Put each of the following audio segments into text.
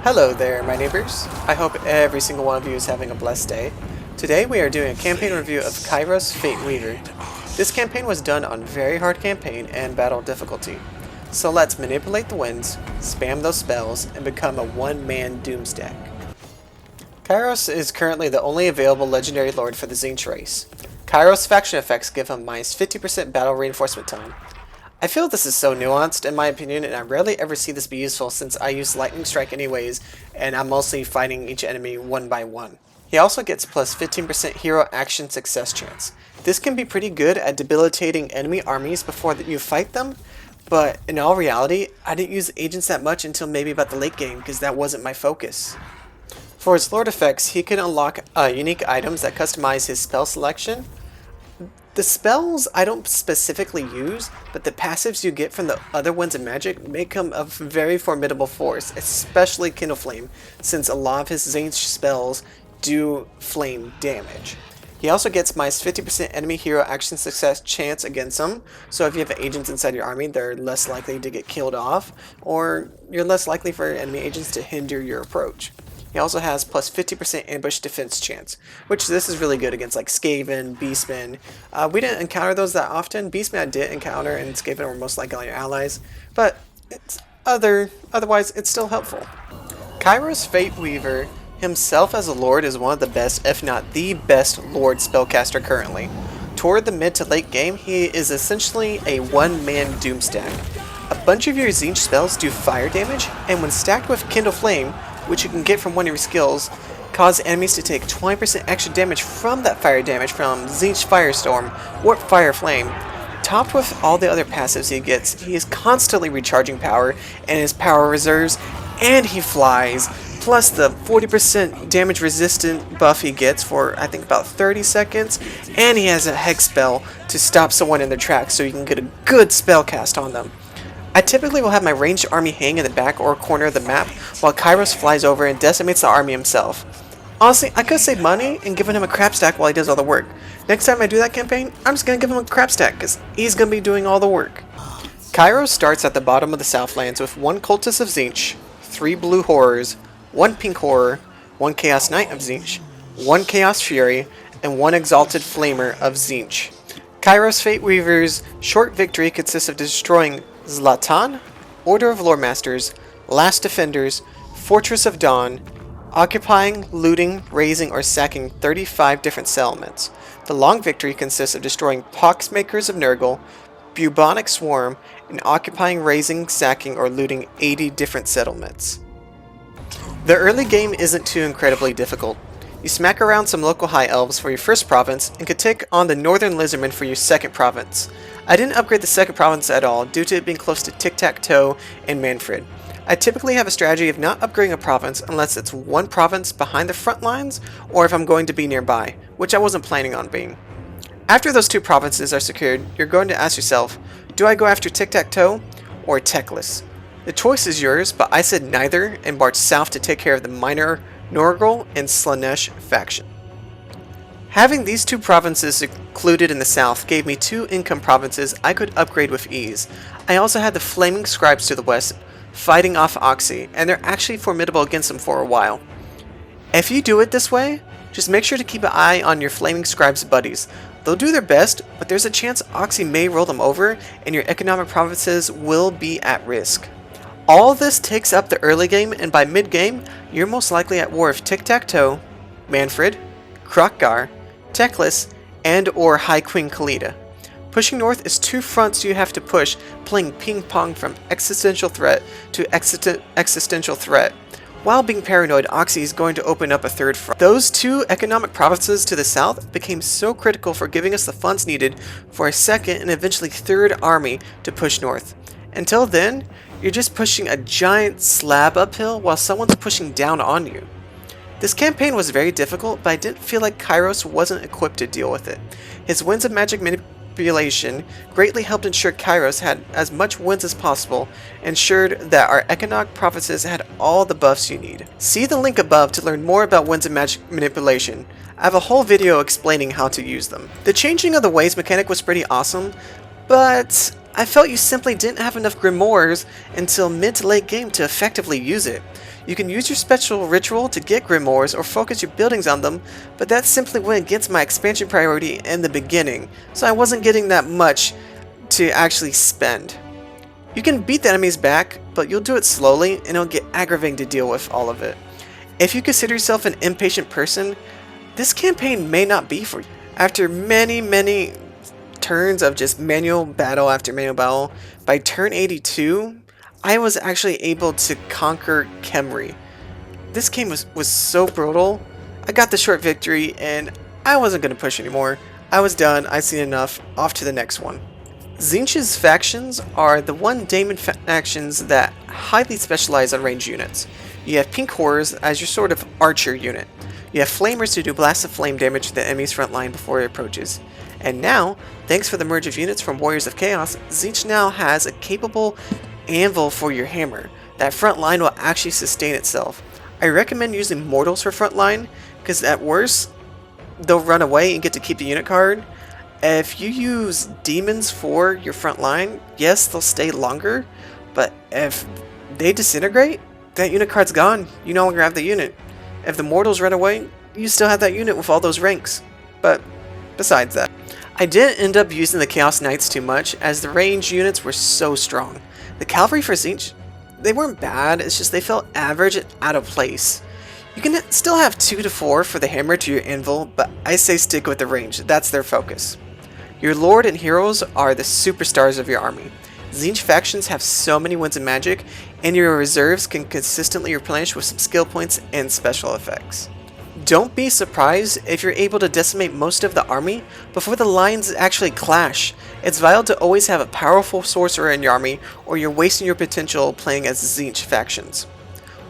Hello there, my neighbors. I hope every single one of you is having a blessed day. Today we are doing a campaign review of Kairos Fateweaver. This campaign was done on very hard campaign and battle difficulty. So let's manipulate the winds, spam those spells, and become a one-man doomstack. Kairos is currently the only available legendary lord for the Tzeentch race. Kairos faction effects give him minus 50% battle reinforcement time. I feel this is so nuanced in my opinion, and I rarely ever see this be useful since I use lightning strike anyways, and I'm mostly fighting each enemy one by one. He also gets plus 15% hero action success chance. This can be pretty good at debilitating enemy armies before you fight them, but in all reality, I didn't use agents that much until maybe about the late game because that wasn't my focus. For his lord effects, he can unlock unique items that customize his spell selection. The spells I don't specifically use, but the passives you get from the other ones in Magic make him a very formidable force, especially Kindle Flame, since a lot of his Tzeentch spells do flame damage. He also gets minus 50% enemy hero action success chance against them, so if you have agents inside your army, they're less likely to get killed off, or you're less likely for enemy agents to hinder your approach. He also has plus 50% ambush defense chance, which this is really good against like Skaven, Beastmen. We didn't encounter those that often. Beastmen I did encounter, and Skaven were most likely your allies, but otherwise it's still helpful. Kairos Fateweaver himself as a lord is one of the best, if not the best, lord spellcaster currently. Toward the mid to late game, he is essentially a one-man doomstack. A bunch of your Tzeentch spells do fire damage, and when stacked with Kindle Flame, which you can get from one of your skills, cause enemies to take 20% extra damage from that fire damage from Tzeentch Firestorm, Warp Fire Flame. Topped with all the other passives he gets, he is constantly recharging power and his power reserves, and he flies, plus the 40% damage resistant buff he gets for I think about 30 seconds, and he has a hex spell to stop someone in their tracks so you can get a good spell cast on them. I typically will have my ranged army hang in the back or corner of the map while Kairos flies over and decimates the army himself. Honestly, I could save money and giving him a crap stack while he does all the work. Next time I do that campaign, I'm just going to give him a crap stack because he's going to be doing all the work. Kairos starts at the bottom of the Southlands with 1 Cultist of Tzeentch, 3 Blue Horrors, 1 Pink Horror, 1 Chaos Knight of Tzeentch, 1 Chaos Fury, and 1 Exalted Flamer of Tzeentch. Kairos Fateweaver's short victory consists of destroying Zlatan, Order of Loremasters, Last Defenders, Fortress of Dawn, occupying, looting, razing, or sacking 35 different settlements. The long victory consists of destroying Poxmakers of Nurgle, Bubonic Swarm, and occupying, razing, sacking, or looting 80 different settlements. The early game isn't too incredibly difficult. You smack around some local high elves for your first province, and could take on the northern lizardmen for your second province. I didn't upgrade the second province at all due to it being close to Tic-Tac-Toe and Manfred. I typically have a strategy of not upgrading a province unless it's one province behind the front lines, or if I'm going to be nearby, which I wasn't planning on being. After those 2 provinces are secured, you're going to ask yourself, do I go after Tic-Tac-Toe or Teclis? The choice is yours, but I said neither and marched south to take care of the minor Nurgle and Slaanesh faction. Having these 2 provinces included in the south gave me 2 income provinces I could upgrade with ease. I also had the Flaming Scribes to the west, fighting off Oxy, and they're actually formidable against them for a while. If you do it this way, just make sure to keep an eye on your Flaming Scribes buddies. They'll do their best, but there's a chance Oxy may roll them over, and your economic provinces will be at risk. All this takes up the early game, and by mid-game, you're most likely at war with Tic-Tac-Toe, Manfred, Kroq-Gar, Teclis, and or High Queen Khalida. Pushing north is 2 fronts you have to push, playing ping-pong from existential threat to existential threat. While being paranoid, Oxy is going to open up a 3rd front. Those 2 economic provinces to the south became so critical for giving us the funds needed for a 2nd and eventually 3rd army to push north. Until then, you're just pushing a giant slab uphill while someone's pushing down on you. This campaign was very difficult, but I didn't feel like Kairos wasn't equipped to deal with it. His Winds of Magic manipulation greatly helped ensure Kairos had as much wins as possible, ensured that our economic provinces had all the buffs you need. See the link above to learn more about Winds of Magic manipulation. I have a whole video explaining how to use them. The changing of the ways mechanic was pretty awesome, but I felt you simply didn't have enough grimoires until mid to late game to effectively use it. You can use your special ritual to get grimoires or focus your buildings on them, but that simply went against my expansion priority in the beginning, so I wasn't getting that much to actually spend. You can beat the enemies back, but you'll do it slowly and it'll get aggravating to deal with all of it. If you consider yourself an impatient person, this campaign may not be for you. After many turns of just manual battle after manual battle, by turn 82, I was actually able to conquer Khemri. This game was so brutal. I got the short victory and I wasn't going to push anymore. I was done, I'd seen enough, off to the next one. Tzeentch's factions are the one daemon factions that highly specialize on ranged units. You have Pink Horrors as your sort of archer unit. You have Flamers to do blasts of flame damage to the enemy's front line before it approaches. And now, thanks for the merge of units from Warriors of Chaos, Tzeentch now has a capable anvil for your hammer. That front line will actually sustain itself. I recommend using Mortals for front line, because at worst, they'll run away and get to keep the unit card. If you use Demons for your front line, yes, they'll stay longer, but if they disintegrate, that unit card's gone. You no longer have the unit. If the Mortals run away, you still have that unit with all those ranks. But besides that, I didn't end up using the Chaos Knights too much, as the ranged units were so strong. The Cavalry for Tzeentch, they weren't bad, it's just they felt average and out of place. You can still have 2 to 4 for the hammer to your anvil, but I say stick with the range, that's their focus. Your Lord and Heroes are the superstars of your army. Tzeentch factions have so many wins in Magic, and your reserves can consistently replenish with some skill points and special effects. Don't be surprised if you're able to decimate most of the army before the lines actually clash. It's vital to always have a powerful sorcerer in your army, or you're wasting your potential playing as Tzeentch factions.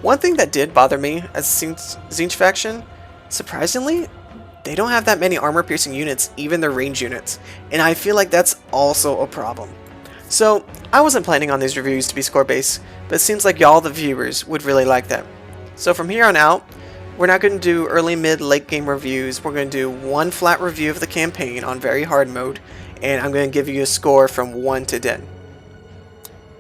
One thing that did bother me as Tzeentch faction, surprisingly, they don't have that many armor-piercing units, even their range units, and I feel like that's also a problem. So, I wasn't planning on these reviews to be score-based, but it seems like y'all, the viewers, would really like them. So from here on out, we're not going to do early, mid, late game reviews. We're going to do one flat review of the campaign on very hard mode, and I'm going to give you a score from 1 to 10.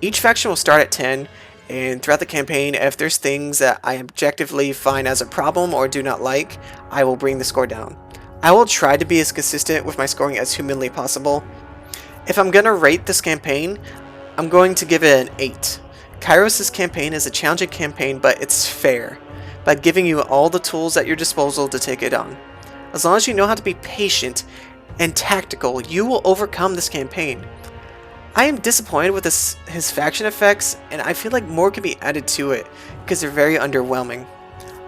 Each faction will start at 10, and throughout the campaign, if there's things that I objectively find as a problem or do not like, I will bring the score down. I will try to be as consistent with my scoring as humanly possible. If I'm going to rate this campaign, I'm going to give it an 8. Kairos' campaign is a challenging campaign, but it's fair, by giving you all the tools at your disposal to take it on. As long as you know how to be patient and tactical, you will overcome this campaign. I am disappointed with his faction effects, and I feel like more can be added to it, because they're very underwhelming.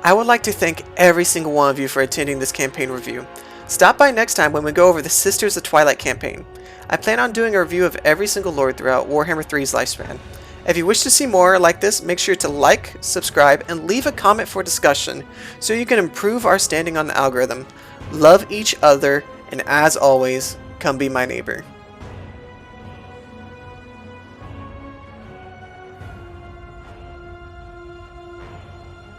I would like to thank every single one of you for attending this campaign review. Stop by next time when we go over the Sisters of Twilight campaign. I plan on doing a review of every single lord throughout Warhammer 3's lifespan. If you wish to see more like this, make sure to like, subscribe, and leave a comment for discussion so you can improve our standing on the algorithm. Love each other, and as always, come be my neighbor.